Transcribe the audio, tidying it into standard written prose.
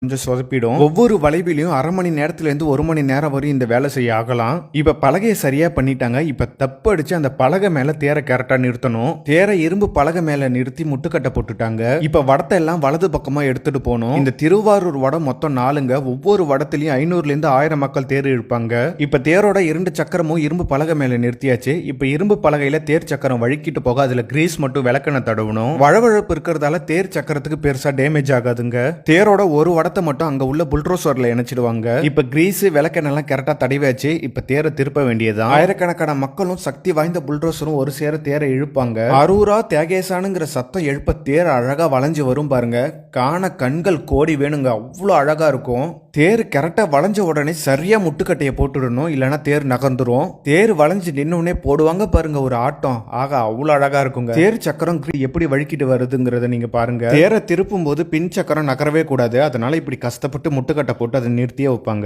கொஞ்சம் சொதப்பிடும். ஒவ்வொரு வளைவிலையும் அரை மணி நேரத்துல இருந்து 1 மணி நேரம் வரையும் இந்த வேலை செய்ய ஆகலாம். இப்ப பலகையை சரியா பண்ணிட்டாங்க. இப்ப தப்பு அடிச்சு அந்த பலகை மேல தேரை கரெக்டா நிறுத்தணும். தேரை இரும்பு பலகை மேல நிறுத்தி முட்டுக்கட்டை போட்டுட்டாங்க. இப்ப வடத்தை எல்லாம் வலது பக்கமா எடுத்துட்டு போகணும். இந்த திருவாரூர் வடம் மொத்தம் 4ங்க. ஒவ்வொரு வடத்திலையும் 500ல இருந்து 1000 மக்கள் தேர் இழுப்பாங்க. இப்ப தேரோட 2 சக்கரமும் இரும்பு பலகை மேல நிறுத்தியாச்சு. இப்ப இரும்பு பலகையில தேர் சக்கரம் வழுக்கிட்டு போக அதுல கிரீஸ் மட்டும் விளக்கெண்ண தடவணும். வழவழப்பு இருக்கிறதால தேர் சக்கரத்துக்கு பெருசா டேமேஜ் ஆகாதுங்க. தேரோட ஒரு வடத்தை மட்டும் அங்க உள்ள புல்ட்ரோசர்ல இணைச்சிடுவாங்க. இப்ப கிரீஸ் விளக்கெண்ணெல்லாம் கரெக்டா தடவியாச்சு. இப்ப தேரை திருப்ப வேண்டியதுதான். ஆயிரக்கணக்கான மக்களும் சக்தி வாய்ந்த புல்ட்ரோசரும் ஒரு சேர தேரை இழுப்பாங்க. அரூரா தியாகேசானுங்கிற சத்தம் எழுப்ப தேர் அழகா வளைஞ்சு வரும் பாருங்க. காண கண்கள் கோடி வேணுங்க. அவ்வளோ அழகா இருக்கும். தேர் கரெக்டா வளைஞ்ச உடனே சரியா முட்டுக்கட்டையை போட்டுடணும், இல்லைன்னா தேர் நகர்ந்துரும். தேர் வளைஞ்சு நின்னுடனே போடுவாங்க பாருங்க ஒரு ஆட்டம். ஆகா, அவ்வளோ அழகா இருக்குங்க. தேர் சக்கரம் எப்படி வழுக்கிட்டு வருதுங்கிறத நீங்க பாருங்க. தேரை திருப்பும் போது பின் சக்கரம் நகரவே கூடாது. அதனால இப்படி கஷ்டப்பட்டு முட்டுக்கட்டை போட்டு அதை நிறுத்தியே வைப்பாங்க.